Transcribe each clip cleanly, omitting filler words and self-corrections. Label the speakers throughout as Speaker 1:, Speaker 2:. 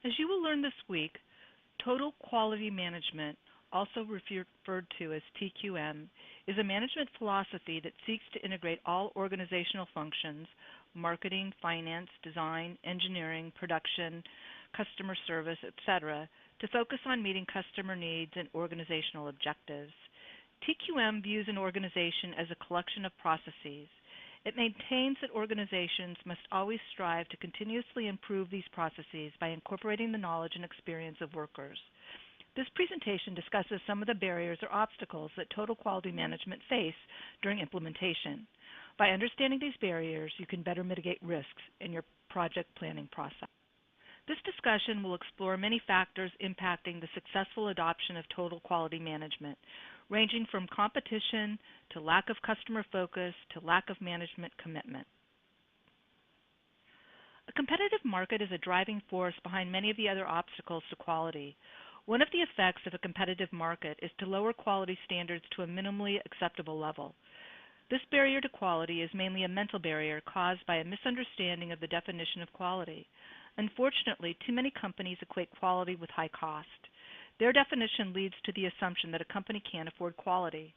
Speaker 1: As you will learn this week, total quality management, also referred to as TQM, is a management philosophy that seeks to integrate all organizational functions, marketing, finance, design, engineering, production, customer service, etc., to focus on meeting customer needs and organizational objectives. TQM views an organization as a collection of processes. It maintains that organizations must always strive to continuously improve these processes by incorporating the knowledge and experience of workers. This presentation discusses some of the barriers or obstacles that total quality management face during implementation. By understanding these barriers, you can better mitigate risks in your project planning process. This discussion will explore many factors impacting the successful adoption of total quality management, ranging from competition to lack of customer focus to lack of management commitment. A competitive market is a driving force behind many of the other obstacles to quality. One of the effects of a competitive market is to lower quality standards to a minimally acceptable level. This barrier to quality is mainly a mental barrier caused by a misunderstanding of the definition of quality. Unfortunately, too many companies equate quality with high cost. Their definition leads to the assumption that a company can't afford quality.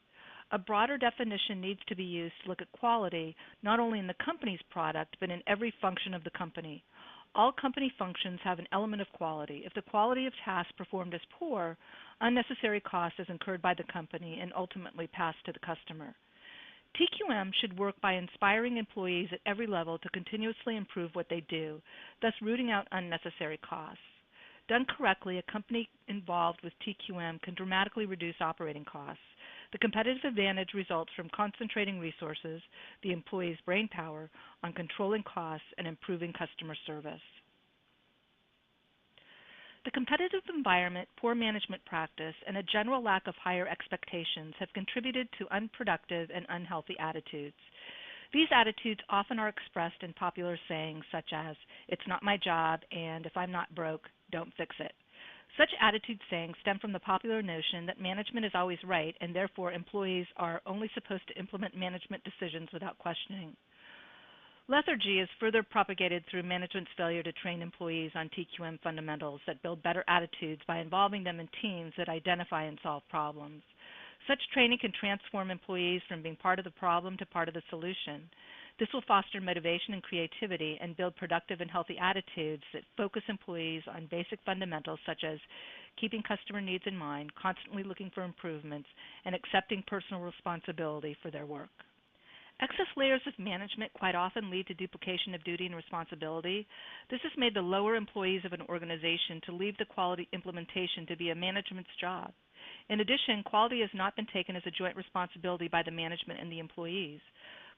Speaker 1: A broader definition needs to be used to look at quality not only in the company's product, but in every function of the company. All company functions have an element of quality. If the quality of tasks performed is poor, unnecessary cost is incurred by the company and ultimately passed to the customer. TQM should work by inspiring employees at every level to continuously improve what they do, thus rooting out unnecessary costs. Done correctly, a company involved with TQM can dramatically reduce operating costs. The competitive advantage results from concentrating resources, the employee's brain power, on controlling costs and improving customer service. The competitive environment, poor management practice, and a general lack of higher expectations have contributed to unproductive and unhealthy attitudes. These attitudes often are expressed in popular sayings such as, "It's not my job," and "If I'm not broke, don't fix it." Such attitude sayings stem from the popular notion that management is always right and therefore employees are only supposed to implement management decisions without questioning. Lethargy is further propagated through management's failure to train employees on TQM fundamentals that build better attitudes by involving them in teams that identify and solve problems. Such training can transform employees from being part of the problem to part of the solution. This will foster motivation and creativity and build productive and healthy attitudes that focus employees on basic fundamentals such as keeping customer needs in mind, constantly looking for improvements, and accepting personal responsibility for their work. Excess layers of management quite often lead to duplication of duty and responsibility. This has made the lower employees of an organization to leave the quality implementation to be a management's job. In addition, quality has not been taken as a joint responsibility by the management and the employees.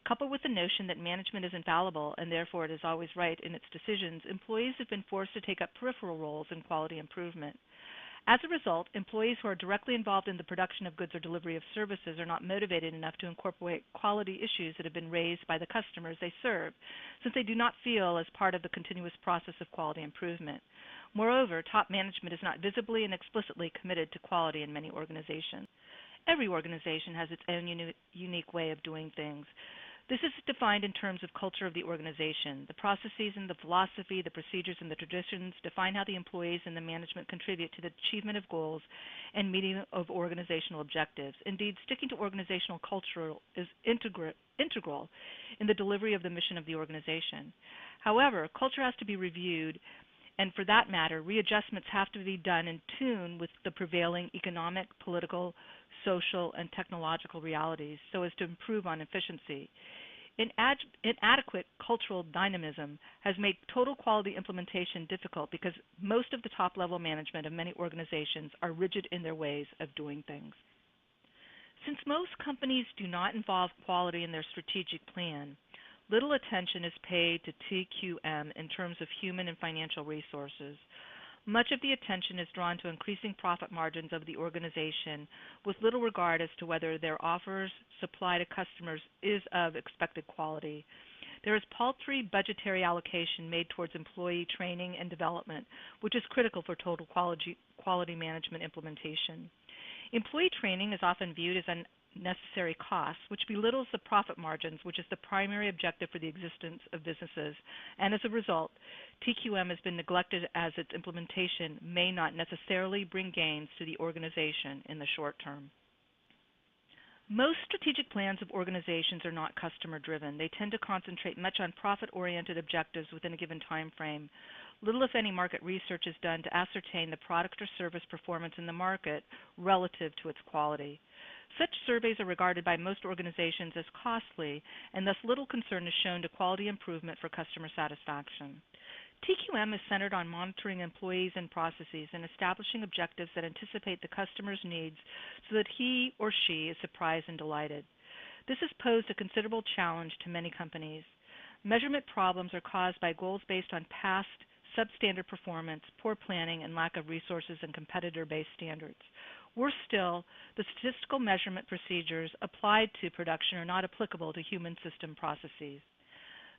Speaker 1: Coupled with the notion that management is infallible and therefore it is always right in its decisions, employees have been forced to take up peripheral roles in quality improvement. As a result, employees who are directly involved in the production of goods or delivery of services are not motivated enough to incorporate quality issues that have been raised by the customers they serve, since they do not feel as part of the continuous process of quality improvement. Moreover, top management is not visibly and explicitly committed to quality in many organizations. Every organization has its own unique way of doing things. This is defined in terms of culture of the organization. The processes and the philosophy, the procedures and the traditions define how the employees and the management contribute to the achievement of goals and meeting of organizational objectives. Indeed, sticking to organizational culture is integral in the delivery of the mission of the organization. However, culture has to be reviewed, and for that matter, readjustments have to be done in tune with the prevailing economic, political, social, and technological realities so as to improve on efficiency. Inadequate cultural dynamism has made total quality implementation difficult because most of the top-level management of many organizations are rigid in their ways of doing things. Since most companies do not involve quality in their strategic plan, little attention is paid to TQM in terms of human and financial resources. Much of the attention is drawn to increasing profit margins of the organization with little regard as to whether their offers supply to customers is of expected quality. There is paltry budgetary allocation made towards employee training and development, which is critical for total quality management implementation. Employee training is often viewed as necessary costs, which belittles the profit margins, which is the primary objective for the existence of businesses. And as a result, TQM has been neglected as its implementation may not necessarily bring gains to the organization in the short term. Most strategic plans of organizations are not customer-driven. They tend to concentrate much on profit-oriented objectives within a given time frame. Little, if any, market research is done to ascertain the product or service performance in the market relative to its quality. Such surveys are regarded by most organizations as costly, and thus little concern is shown to quality improvement for customer satisfaction. TQM is centered on monitoring employees and processes and establishing objectives that anticipate the customer's needs so that he or she is surprised and delighted. This has posed a considerable challenge to many companies. Measurement problems are caused by goals based on past substandard performance, poor planning, and lack of resources and competitor-based standards. Worse still, the statistical measurement procedures applied to production are not applicable to human system processes.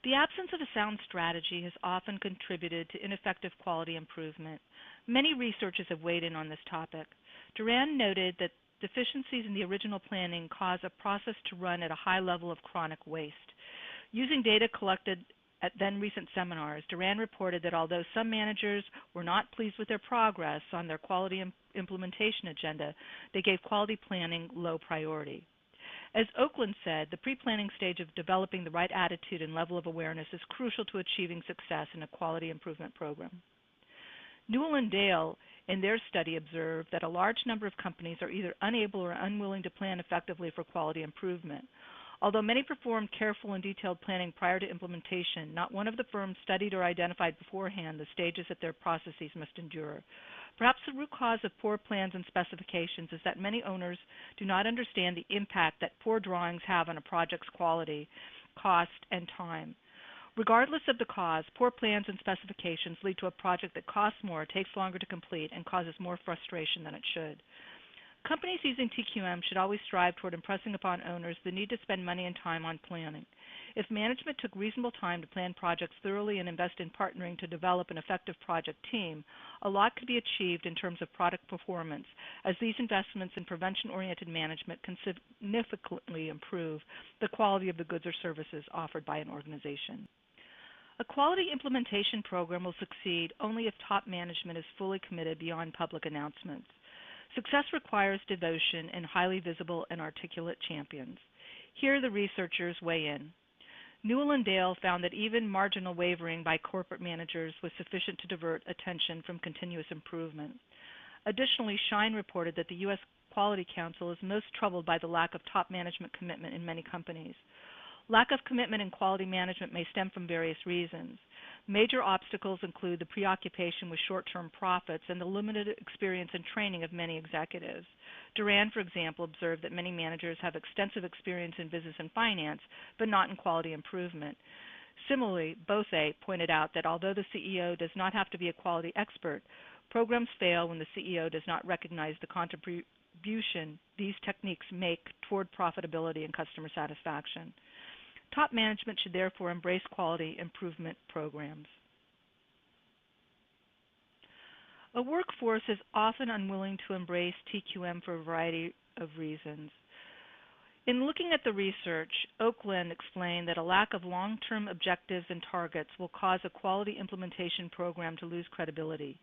Speaker 1: The absence of a sound strategy has often contributed to ineffective quality improvement. Many researchers have weighed in on this topic. Duran noted that deficiencies in the original planning cause a process to run at a high level of chronic waste. Using data collected at then recent seminars, Duran reported that although some managers were not pleased with their progress on their quality implementation agenda, they gave quality planning low priority. As Oakland said, the pre-planning stage of developing the right attitude and level of awareness is crucial to achieving success in a quality improvement program. Newell and Dale, in their study, observed that a large number of companies are either unable or unwilling to plan effectively for quality improvement. Although many performed careful and detailed planning prior to implementation, not one of the firms studied or identified beforehand the stages that their processes must endure. Perhaps the root cause of poor plans and specifications is that many owners do not understand the impact that poor drawings have on a project's quality, cost, and time. Regardless of the cause, poor plans and specifications lead to a project that costs more, takes longer to complete, and causes more frustration than it should. Companies using TQM should always strive toward impressing upon owners the need to spend money and time on planning. If management took reasonable time to plan projects thoroughly and invest in partnering to develop an effective project team, a lot could be achieved in terms of product performance, as these investments in prevention-oriented management can significantly improve the quality of the goods or services offered by an organization. A quality implementation program will succeed only if top management is fully committed beyond public announcements. Success requires devotion and highly visible and articulate champions. Here the researchers weigh in. Newell and Dale found that even marginal wavering by corporate managers was sufficient to divert attention from continuous improvement. Additionally, Shine reported that the U.S. Quality Council is most troubled by the lack of top management commitment in many companies. Lack of commitment in quality management may stem from various reasons. Major obstacles include the preoccupation with short-term profits and the limited experience and training of many executives. Duran, for example, observed that many managers have extensive experience in business and finance, but not in quality improvement. Similarly, Bothe pointed out that although the CEO does not have to be a quality expert, programs fail when the CEO does not recognize the contribution these techniques make toward profitability and customer satisfaction. Top management should therefore embrace quality improvement programs. A workforce is often unwilling to embrace TQM for a variety of reasons. In looking at the research, Oakland explained that a lack of long-term objectives and targets will cause a quality implementation program to lose credibility.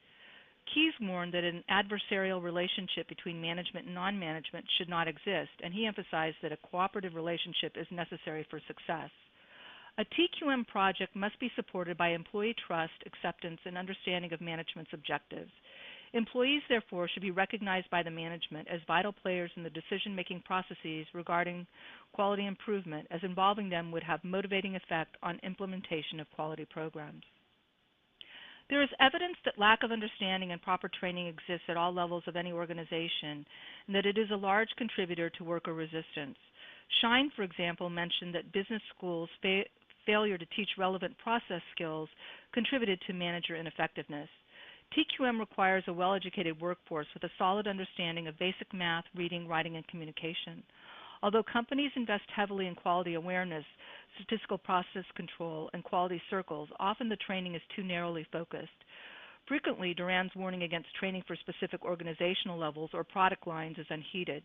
Speaker 1: Keyes warned that an adversarial relationship between management and non-management should not exist, and he emphasized that a cooperative relationship is necessary for success. A TQM project must be supported by employee trust, acceptance, and understanding of management's objectives. Employees, therefore, should be recognized by the management as vital players in the decision-making processes regarding quality improvement, as involving them would have motivating effect on implementation of quality programs. There is evidence that lack of understanding and proper training exists at all levels of any organization, and that it is a large contributor to worker resistance. Shine, for example, mentioned that business schools' failure to teach relevant process skills contributed to manager ineffectiveness. TQM requires a well-educated workforce with a solid understanding of basic math, reading, writing, and communication. Although companies invest heavily in quality awareness, statistical process control, and quality circles, often the training is too narrowly focused. Frequently, Duran's warning against training for specific organizational levels or product lines is unheeded.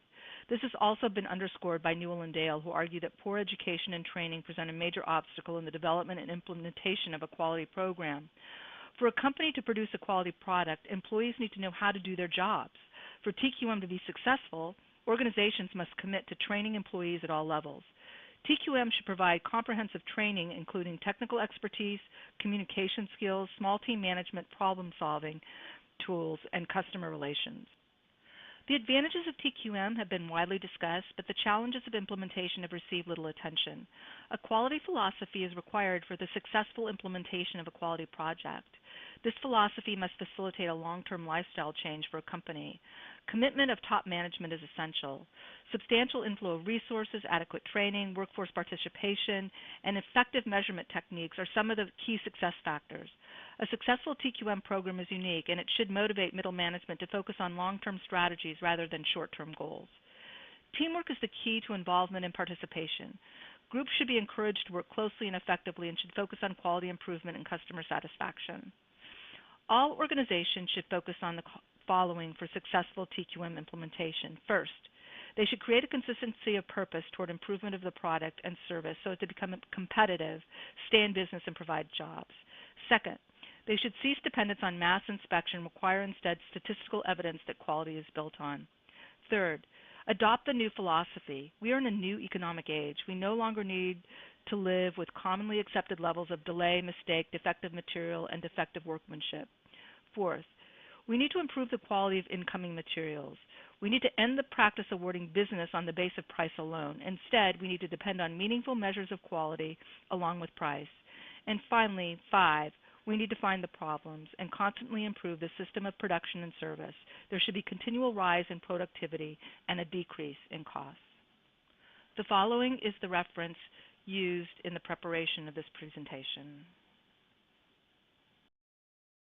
Speaker 1: This has also been underscored by Newell and Dale, who argue that poor education and training present a major obstacle in the development and implementation of a quality program. For a company to produce a quality product, employees need to know how to do their jobs. For TQM to be successful, organizations must commit to training employees at all levels. TQM should provide comprehensive training including technical expertise, communication skills, small team management, problem-solving tools, and customer relations. The advantages of TQM have been widely discussed, but the challenges of implementation have received little attention. A quality philosophy is required for the successful implementation of a quality project. This philosophy must facilitate a long-term lifestyle change for a company. Commitment of top management is essential. Substantial inflow of resources, adequate training, workforce participation, and effective measurement techniques are some of the key success factors. A successful TQM program is unique, and it should motivate middle management to focus on long-term strategies rather than short-term goals. Teamwork is the key to involvement and participation. Groups should be encouraged to work closely and effectively and should focus on quality improvement and customer satisfaction. All organizations should focus on the following for successful TQM implementation. First, they should create a consistency of purpose toward improvement of the product and service so as to become competitive, stay in business, and provide jobs. Second, they should cease dependence on mass inspection, require instead statistical evidence that quality is built on. Third, adopt the new philosophy. We are in a new economic age. We no longer need to live with commonly accepted levels of delay, mistake, defective material, and defective workmanship. Fourth, we need to improve the quality of incoming materials. We need to end the practice of awarding business on the basis of price alone. Instead, we need to depend on meaningful measures of quality along with price. And finally, 5, we need to find the problems and constantly improve the system of production and service. There should be continual rise in productivity and a decrease in costs. The following is the reference used in the preparation of this presentation.